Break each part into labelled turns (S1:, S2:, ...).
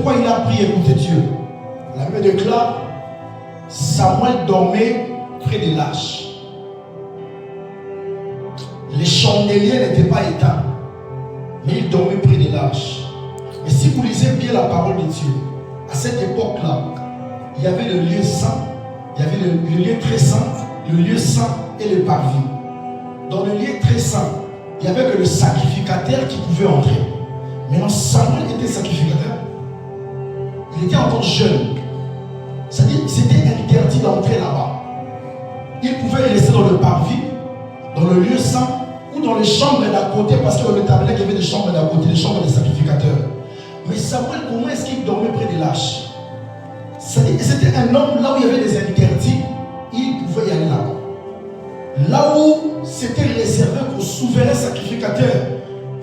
S1: pourquoi il a appris à écouter Dieu. La Bible déclare, Samuel dormait près des lâches. Les chandeliers n'étaient pas éteints, mais il dormait près des lâches. Mais si vous lisez bien la parole de Dieu, à cette époque-là, il y avait le lieu saint, il y avait le lieu très saint, le lieu saint et le parvis. Dans le lieu très saint, il n'y avait que le sacrificateur qui pouvait entrer. Maintenant, Samuel était sacrificateur. Il était encore jeune. C'est-à-dire que c'était interdit d'entrer là-bas. Il pouvait rester dans le parvis, dans le lieu saint, ou dans les chambres d'à côté, parce que dans le tabernacle, il y avait des chambres d'à côté, des chambres des sacrificateurs. Mais Samuel, comment est-ce qu'il dormait près des lâches? C'était un homme là où il y avait des interdits, il pouvait y aller là-bas. Là où c'était réservé pour souverain sacrificateur,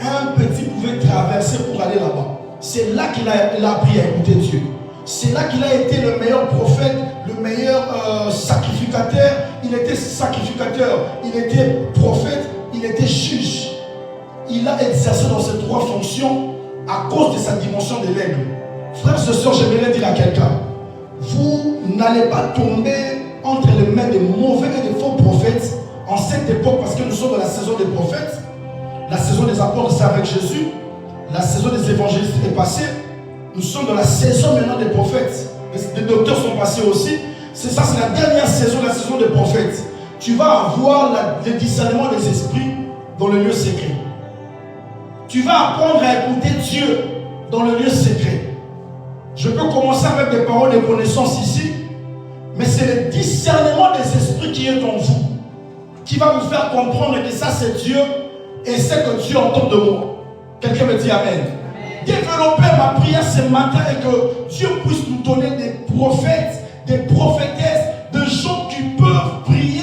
S1: un petit pouvait traverser pour aller là-bas. C'est là qu'il a appris à écouter Dieu. C'est là qu'il a été le meilleur prophète, le meilleur sacrificateur. Il était sacrificateur, il était prophète, il était juge. Il a exercé dans ces trois fonctions à cause de sa dimension de l'aigle. Frères et sœurs, j'aimerais dire à quelqu'un, vous n'allez pas tomber entre les mains de mauvais et de faux prophètes en cette époque, parce que nous sommes dans la saison des prophètes. La saison des apôtres, c'est avec Jésus. La saison des évangélistes est passée. Nous sommes dans la saison maintenant des prophètes. Les docteurs sont passés aussi. C'est ça, c'est la dernière saison, la saison des prophètes. Tu vas avoir le discernement des esprits dans le lieu secret. Tu vas apprendre à écouter Dieu dans le lieu secret. Je peux commencer avec des paroles de connaissance ici, mais c'est le discernement des esprits qui est en vous, qui va vous faire comprendre que ça c'est Dieu et c'est que Dieu entend de moi. Quelqu'un me dit Amen. Développer ma prière ce matin et que Dieu puisse nous donner des prophètes, des prophétesses, de gens qui peuvent prier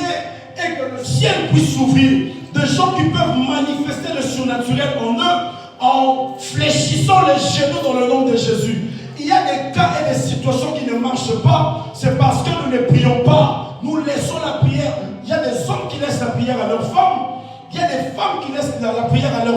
S1: et que le ciel puisse s'ouvrir, de gens qui peuvent manifester le surnaturel en eux en fléchissant les genoux dans le nom de Jésus. Il y a des cas et des situations qui ne marchent pas, c'est parce que nous ne prions pas, nous laissons la prière. Il y a des hommes qui laissent la prière à leurs femmes, il y a des femmes qui laissent la prière à leurs